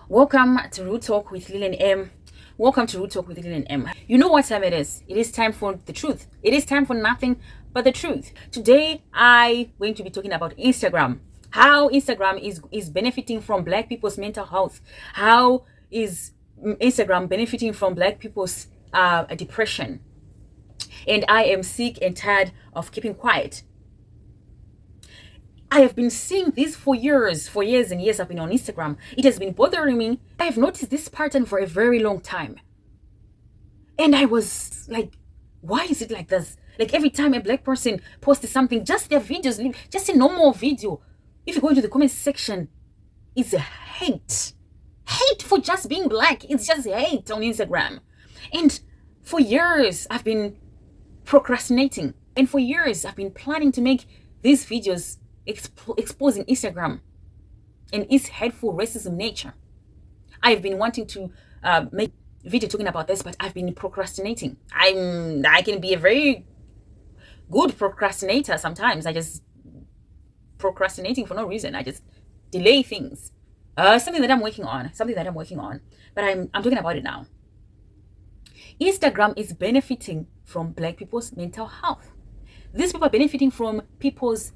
Welcome to Root Talk with Lillian M. Welcome to Root Talk with Lillian M. You know what time it is. It is time for the truth. It is time for nothing but the truth. Today, I'm going to be talking about Instagram. How Instagram is benefiting from Black people's mental health. How is Instagram benefiting from Black people's depression. And I am sick and tired of keeping quiet. I have been seeing this for years and years. I've been on Instagram. It has been bothering me. I have noticed this pattern for a very long time. And I was like, why is it like this? Like every time a Black person posts something, just their videos, just a normal video, if you go into the comment section, it's a hate. Hate for just being Black. It's just hate on Instagram. And for years, I've been procrastinating. And for years, I've been planning to make these videos exposing Instagram and its hateful racism nature. I've been wanting to make a video talking about this, but I've been procrastinating. I can be a very good procrastinator sometimes. I just procrastinating for no reason. I just delay things. Something that I'm working on. But I'm talking about it now. Instagram is benefiting from Black people's mental health. These people are benefiting from people's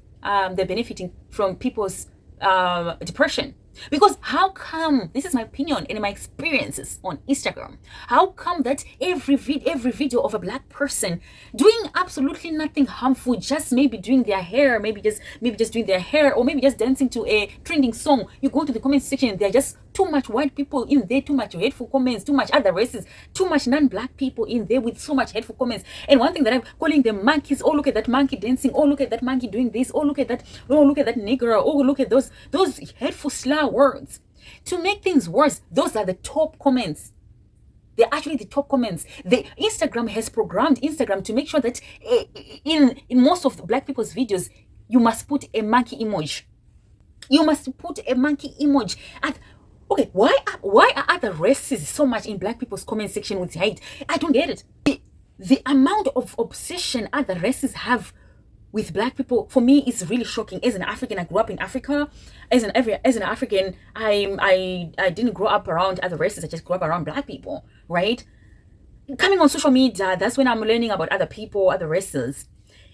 depression. Because how come, this is my opinion and my experiences on Instagram, how come that every video of a Black person doing absolutely nothing harmful, just maybe doing their hair, maybe just doing their hair, or maybe just dancing to a trending song, you go to the comment section, there are just too much white people in there, too much hateful comments, too much other races, too much non-Black people in there with so much hateful comments. And one thing that I'm calling them monkeys, oh look at that monkey dancing, oh look at that monkey doing this, oh look at that nigger, oh look at those hateful slur words. To make things worse, those are the top comments. They're actually the top comments. The Instagram has programmed Instagram to make sure that in most of the Black people's videos, you must put a monkey emoji. You must put a monkey emoji. Okay, why are other races so much in Black people's comment section with hate? I don't get it. The amount of obsession other races have with Black people, for me, is really shocking. As an African, I grew up in Africa. As an African, I didn't grow up around other races. I just grew up around Black people, right? Coming on social media, that's when I'm learning about other people, other races.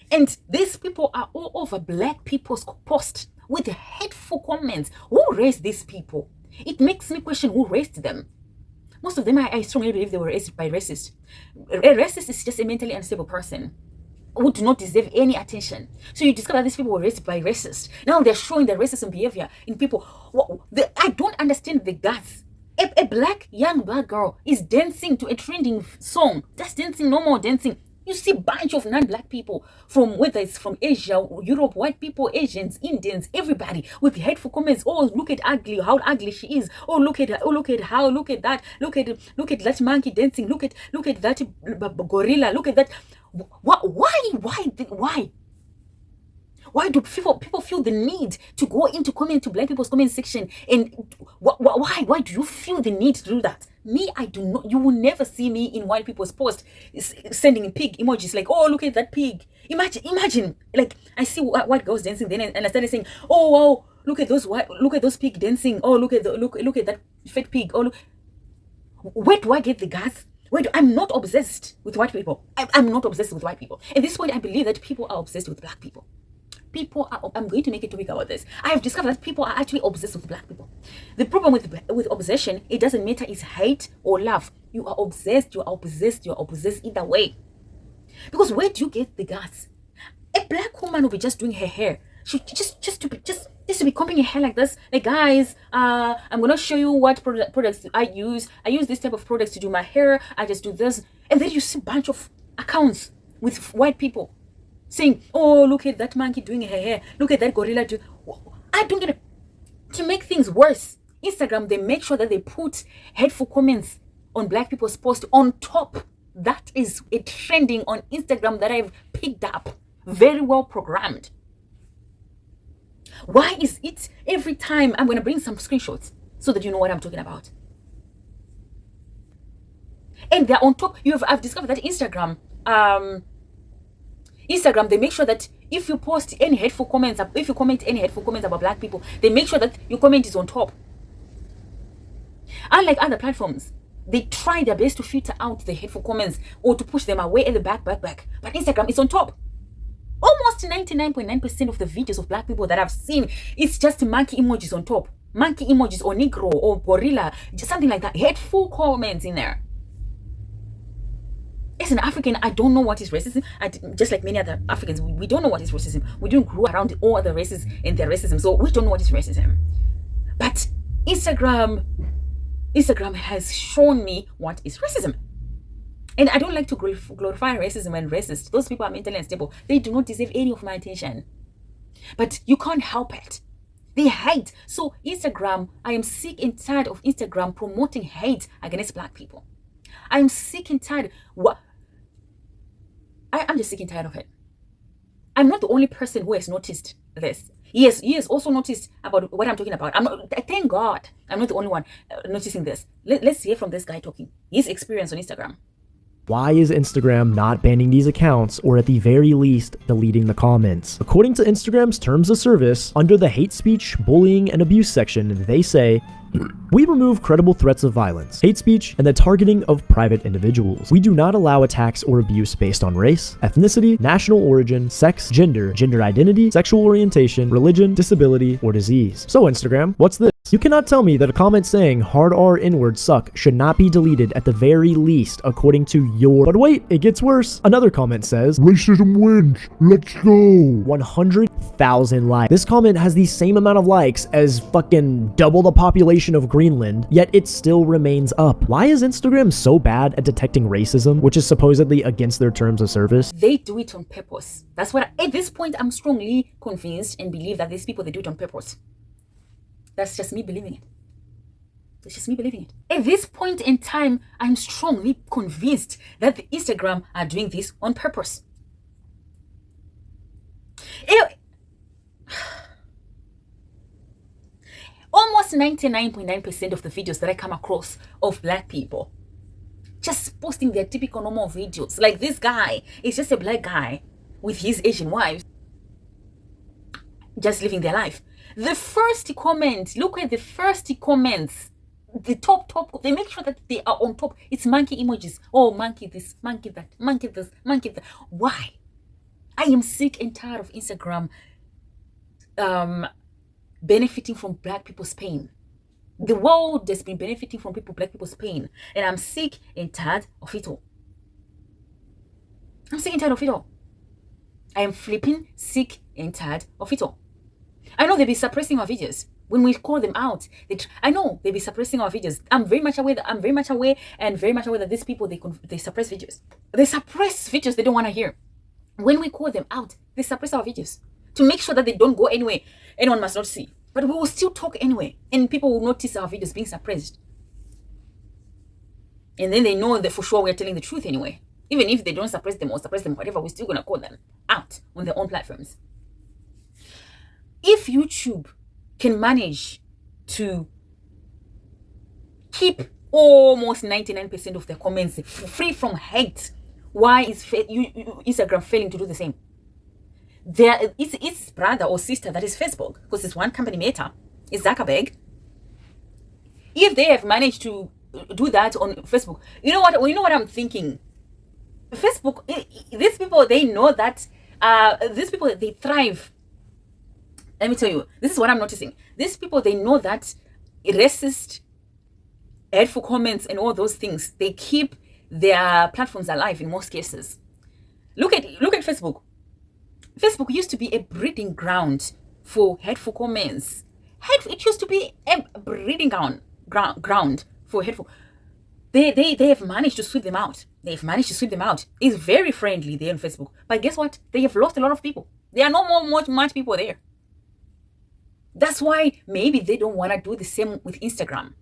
And these people are all over Black people's posts with hateful comments. Who raised these people? It makes me question who raised them. Most of them, I strongly believe they were raised by racists. A racist is just a mentally unstable person who do not deserve any attention. So you discover these people were raised by racists. Now they're showing their racism behavior in people. I don't understand the guts. A young black girl is dancing to a trending song, just dancing, normal dancing. You see a bunch of non-Black people, from whether it's from Asia, Europe, white people, Asians, Indians, everybody with hateful comments. Oh, look at how ugly she is. Oh, look at her. Oh, look at how. Look at that. Look at that monkey dancing. Look at that gorilla. Look at that. Why do people feel the need to go into Black people's comment section? And why do you feel the need to do that? Me, I do not. You will never see me in white people's post sending pig emojis like, oh, look at that pig. Imagine, like I see white girls dancing then, and I started saying, oh wow, look at those pig dancing. Oh, look at that fake pig. Oh, look. Where do I get the guts? I'm not obsessed with white people. I'm not obsessed with white people. At this point, I believe that people are obsessed with Black people. I'm going to make a topic about this. I have discovered that people are actually obsessed with Black people. The problem with obsession, it doesn't matter it's hate or love. You are obsessed, either way. Because where do you get the guts? A Black woman will be just doing her hair. She just to be combing her hair like this. Like, guys, I'm gonna show you what products I use. I use this type of products to do my hair. I just do this. And then you see a bunch of accounts with white people saying, oh, look at that monkey doing her hair. Look at that gorilla doing. I don't get it. To make things worse, Instagram, they make sure that they put hateful comments on Black people's posts on top. That is a trending on Instagram that I've picked up. Very well programmed. Why is it every time I'm going to bring some screenshots so that you know what I'm talking about? And they're on top. I've discovered that Instagram, they make sure that if you post any hateful comments, if you comment any hateful comments about Black people, they make sure that your comment is on top. Unlike other platforms, they try their best to filter out the hateful comments or to push them away at the back. But Instagram is on top. Almost 99.9% of the videos of black people that I've seen, it's just monkey emojis on top. Monkey emojis or Negro or gorilla, just something like that. Hateful comments in there. As an African, I don't know what is racism. Just like many other Africans, we don't know what is racism. We didn't grow around all other races and their racism, so we don't know what is racism. But Instagram has shown me what is racism. And I don't like to glorify racism and racists. Those people are mentally unstable. They do not deserve any of my attention. But you can't help it. They hate. So Instagram, I am sick and tired of Instagram promoting hate against black people. I am sick and tired. I'm just sick and tired of it. I'm not the only person who has noticed this. Yes, he has also noticed about what I'm talking about. Thank God I'm not the only one noticing this. Let's hear from this guy talking. His experience on Instagram. Why is Instagram not banning these accounts or at the very least deleting the comments? According to Instagram's terms of service, under the hate speech, bullying, and abuse section, they say, we remove credible threats of violence, hate speech, and the targeting of private individuals. We do not allow attacks or abuse based on race, ethnicity, national origin, sex, gender identity, sexual orientation, religion, disability, or disease. So Instagram, what's this? You cannot tell me that a comment saying hard R N-word suck should not be deleted at the very least according to your... But wait, it gets worse. Another comment says, racism wins, let's go. 100,000 likes. This comment has the same amount of likes as fucking double the population of Greenland, yet it still remains up. Why is Instagram so bad at detecting racism, which is supposedly against their terms of service? They do it on purpose. That's what, at this point, I'm strongly convinced and believe that these people, they do it on purpose. That's just me believing it. It's just me believing it. At this point in time, I'm strongly convinced that the Instagram are doing this on purpose. Almost 99.9% of the videos that I come across of black people just posting their typical normal videos. Like this guy is just a black guy with his Asian wives just living their life. The first comment, look at the first comments. The top, they make sure that they are on top. It's monkey emojis. Oh, monkey this, monkey that, monkey this, monkey that. Why? I am sick and tired of Instagram benefiting from black people's pain. The world has been benefiting from black people's pain. And I'm sick and tired of it all. I'm sick and tired of it all. I am flipping sick and tired of it all. I know they'll be suppressing our videos when we call them out. I know they'll be suppressing our videos. I'm very much aware that these people, they suppress videos. They suppress videos they don't want to hear. When we call them out, they suppress our videos to make sure that they don't go anywhere. Anyone must not see. But we will still talk anyway, and people will notice our videos being suppressed. And then they know that for sure we're telling the truth anyway. Even if they don't suppress them or whatever, we're still going to call them out on their own platforms. If YouTube can manage to keep almost 99% of their comments free from hate, why is Instagram failing to do the same? It's brother or sister that is Facebook, because it's one company, Meta, it's Zuckerberg. If they have managed to do that on Facebook, you know what I'm thinking? Facebook, these people, they know that these people, they thrive. Let me tell you, this is what I'm noticing. These people, they know that racist, hateful comments and all those things, they keep their platforms alive in most cases. Look at Facebook. Facebook used to be a breeding ground for hateful comments. It used to be a breeding ground for hateful. They have managed to sweep them out. It's very friendly there on Facebook. But guess what? They have lost a lot of people. There are no more much people there. That's why maybe they don't want to do the same with Instagram.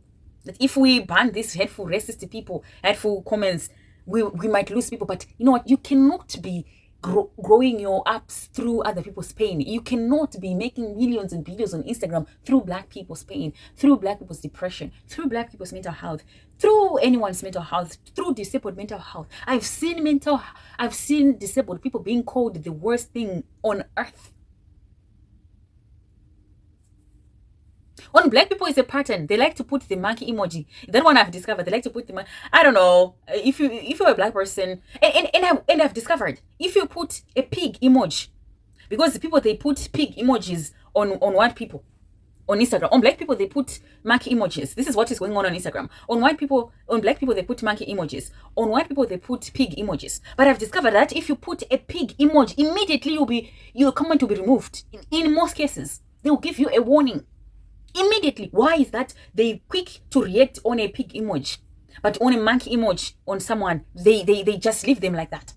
That if we ban these hateful, racist people, hateful comments, we might lose people. But you know what? You cannot be growing your apps through other people's pain. You cannot be making millions and billions on Instagram through black people's pain, through black people's depression, through black people's mental health, through anyone's mental health, through disabled mental health. I've seen disabled people being called the worst thing on earth. On black people, it's a pattern. They like to put the monkey emoji. That one I've discovered. They like to put the I don't know. If you're a black person, and I've discovered if you put a pig emoji, because the people they put pig emojis on white people on Instagram. On black people they put monkey emojis. This is what is going on Instagram. On white people, on black people they put monkey emojis. On white people they put pig emojis. But I've discovered that if you put a pig emoji, immediately your comment will be removed. In most cases, they will give you a warning. Immediately. Why is that? They quick to react on a pig emoji, but on a monkey emoji on someone, they just leave them like that.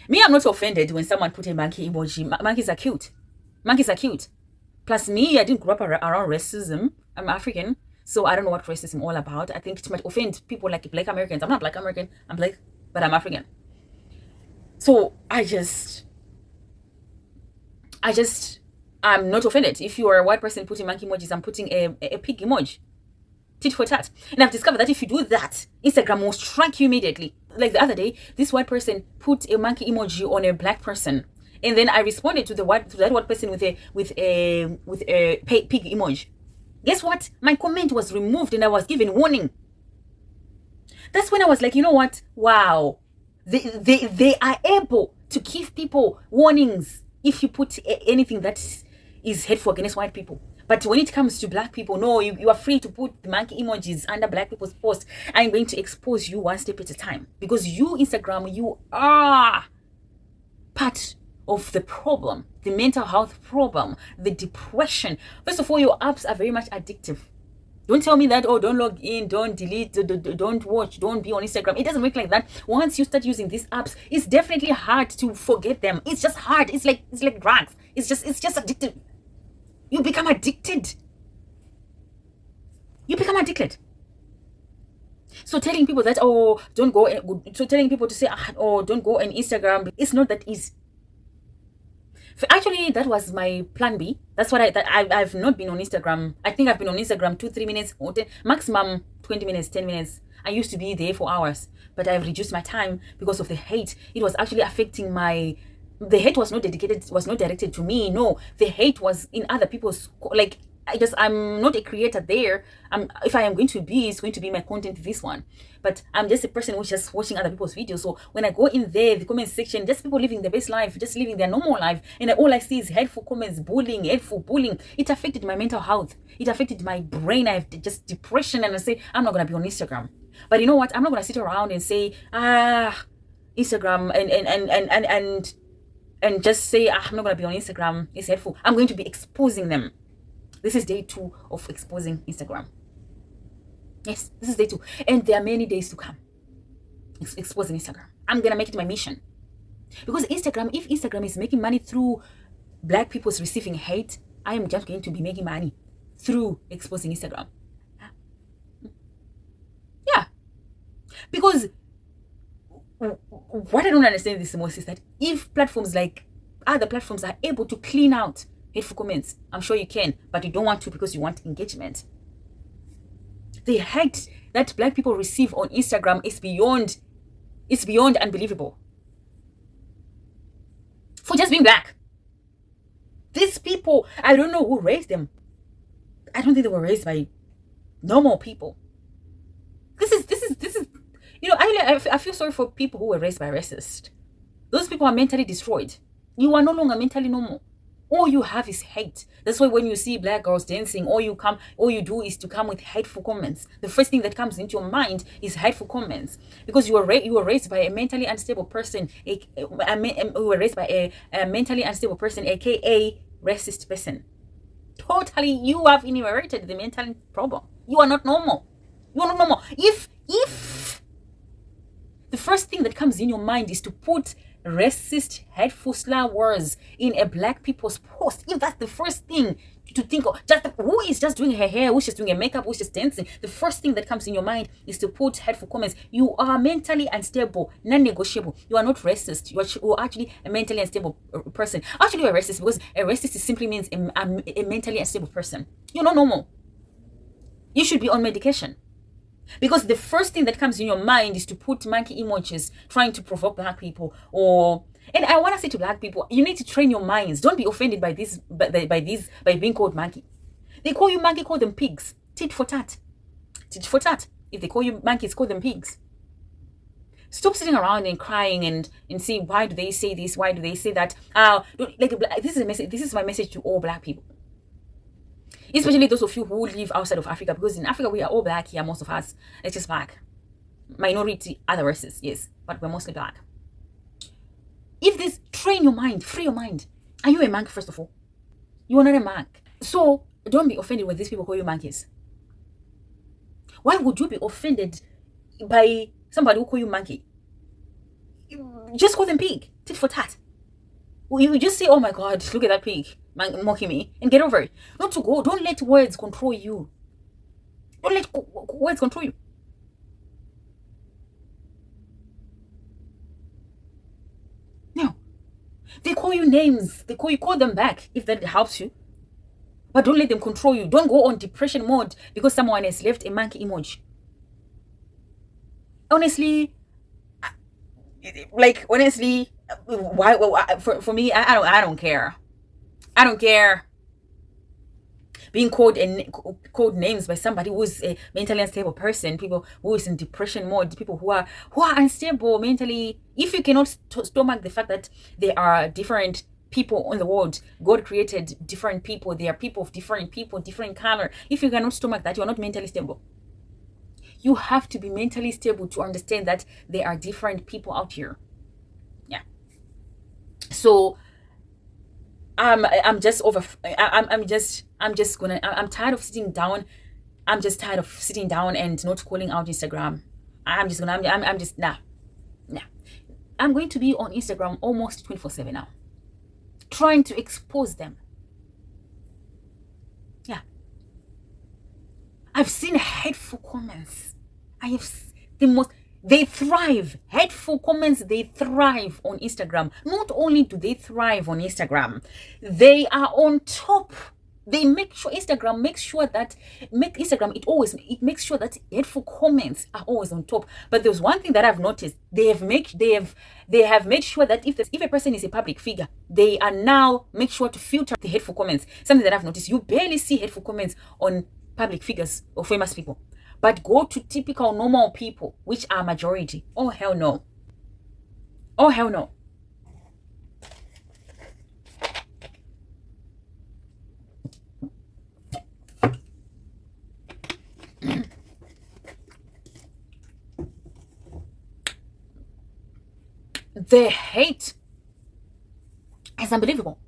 Me, I'm not offended when someone put a monkey emoji. Monkeys are cute. Monkeys are cute. Plus me, I didn't grow up around racism. I'm African, so I don't know what racism is all about. I think it might offend people like black Americans. I'm not black American. I'm black, but I'm African. So I'm not offended. If you are a white person putting monkey emojis, I'm putting a pig emoji. Tit for tat. And I've discovered that if you do that, Instagram will strike you immediately. Like the other day, this white person put a monkey emoji on a black person, and then I responded to that white person with a pig emoji. Guess what? My comment was removed and I was given warning. That's when I was like, you know what? Wow, they are able to give people warnings if you put anything that is hateful against white people. But when it comes to black people, no, you are free to put the monkey emojis under black people's posts. I'm going to expose you one step at a time. Because you, Instagram, you are part of the problem, the mental health problem, the depression. First of all, your apps are very much addictive. Don't tell me that, oh, don't log in, don't delete, don't watch, don't be on Instagram. It doesn't work like that. Once you start using these apps, it's definitely hard to forget them. It's just hard. It's like drugs. It's just addictive. You become addicted. You become addicted. So telling people that, oh, don't go. So telling people to say, oh, don't go on Instagram. It's not that easy. Actually, that was my plan B. That's what I've not been on Instagram. I think I've been on Instagram 2-3 minutes, or 10, maximum 20 minutes, 10 minutes. I used to be there for hours, but I've reduced my time because of the hate. It was actually affecting the hate was not directed to me. No, the hate was in other people's, like, I'm not a creator there. If I am going to be, it's going to be my content, this one. But I'm just a person who's just watching other people's videos. So when I go in there, the comment section, just people living their best life, just living their normal life, and all I see is hateful comments, hateful bullying. It affected my mental health. It affected my brain. I have just depression, and I say, I'm not gonna be on Instagram. But you know what? I'm not gonna sit around and say, Instagram and just say, I'm not gonna be on Instagram. It's hateful. I'm going to be exposing them. This is day 2 of exposing Instagram. Yes, this is day 2. And there are many days to come. Exposing Instagram. I'm going to make it my mission. Because if Instagram is making money through black people's receiving hate, I am just going to be making money through exposing Instagram. Yeah. Because what I don't understand this most is that if platforms like other platforms are able to clean out hateful comments, I'm sure you can, but you don't want to because you want engagement. The hate that black people receive on Instagram is beyond unbelievable. For just being black. These people, I don't know who raised them. I don't think they were raised by normal people. This is you know, I feel sorry for people who were raised by racists. Those people are mentally destroyed. You are no longer mentally normal. All you have is hate. That's why when you see black girls dancing, all you do is to come with hateful comments. The first thing that comes into your mind is hateful comments, because you were raised by a mentally unstable person. You were raised by a mentally unstable person, aka racist person. Totally, you have inherited the mental problem. You are not normal. You are not normal. If the first thing that comes in your mind is to put racist, hateful slur words in a black people's post, if that's the first thing to think of, just who is just doing her hair, who's just doing her makeup, who's just dancing, the first thing that comes in your mind is to put hateful comments. You are mentally unstable, non-negotiable. You are not racist. You are actually a mentally unstable person. Actually, you're racist because a racist simply means a mentally unstable person. You're not normal. You should be on medication. Because the first thing that comes in your mind is to put monkey emojis trying to provoke black people, or And I want to say to black people, you need to train your minds. Don't be offended by this, by being called monkey. They call you monkey, call them pigs. Tit for tat. Tit for tat. If they call you monkeys, call them pigs. Stop sitting around and crying and see, why do they say this? Why do they say that? This is a message. This is my message to all black people, especially those of you who live outside of Africa, because in Africa we are all black here. Most of us, it's just black. Minority, other races, yes, but we're mostly black. If this, train your mind, free your mind. Are you a monk, first of all? You are not a monk. So don't be offended when these people call you monkeys. Why would you be offended by somebody who call you monkey? Just call them pig. Tit for tat. You just say, oh my God, look at that pig mocking me, and get over it. Don't let words control you. Don't let words control you. No. They call you names. Call them back if that helps you. But don't let them control you. Don't go on depression mode because someone has left a monkey emoji. Honestly, why? For me, I don't care. I don't care. Being called names by somebody who is a mentally unstable person, people who is in depression mode, people who are unstable mentally. If you cannot stomach the fact that there are different people in the world, God created different people. There are people of different color. If you cannot stomach that, you are not mentally stable. You have to be mentally stable to understand that there are different people out here. Yeah. So I'm tired of sitting down. I'm just tired of sitting down and not calling out Instagram. I'm going to be on Instagram almost 24/7 now, trying to expose them. Yeah. I've seen hateful comments. They thrive. Hateful comments, they thrive on Instagram. Not only do they thrive on Instagram, they are on top. They make sure Instagram makes sure that it makes sure that hateful comments are always on top. But there's one thing that I've noticed: they have made sure that if a person is a public figure, they are now make sure to filter the hateful comments. Something that I've noticed: you barely see hateful comments on public figures or famous people, but go to typical normal people, which are majority. Oh hell no! Oh hell no! The hate is unbelievable.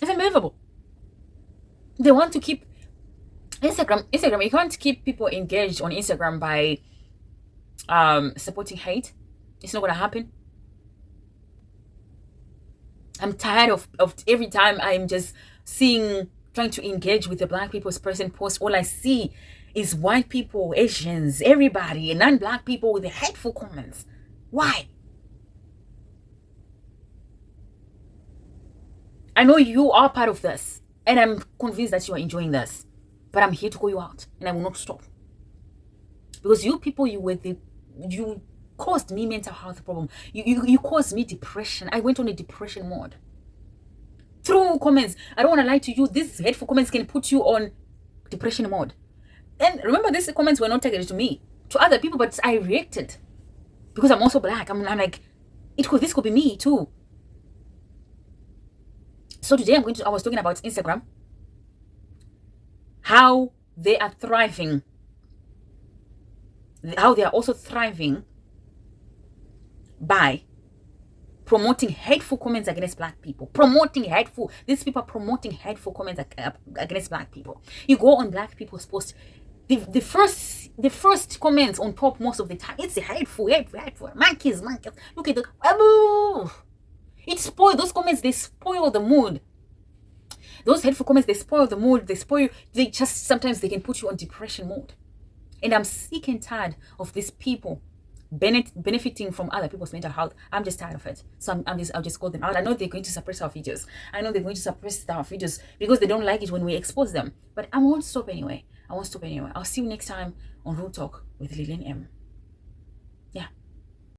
It's unbelievable. They want to keep Instagram. You can't keep people engaged on Instagram by supporting hate. It's not gonna happen. I'm tired of every time I'm just trying to engage with the black people's person post. All I see is white people, Asians, everybody, and non-black people with the hateful comments. Why? I know you are part of this, and I'm convinced that you are enjoying this, but I'm here to call you out, and I will not stop. Because you people, you caused me mental health problem. You caused me depression. I went on a depression mode. Through comments, I don't want to lie to you, these hateful comments can put you on depression mode. And remember, these comments were not targeted to me, to other people, but I reacted. Because I'm also black. I'm like, this could be me too. So today I was talking about Instagram, how they are thriving, how they are also thriving by promoting hateful comments against black people. These people are promoting hateful comments against black people. You go on black people's posts, the first comments on top most of the time, it's hateful. Monkeys. Look at the it spoils those comments. They spoil the mood. Those hateful comments, they spoil the mood. Sometimes they can put you on depression mode. And I'm sick and tired of these people benefiting from other people's mental health. I'm just tired of it. So I'll just call them out. I know they're going to suppress our videos. Because they don't like it when we expose them. But I won't stop anyway. I'll see you next time on Real Talk with Lillian M.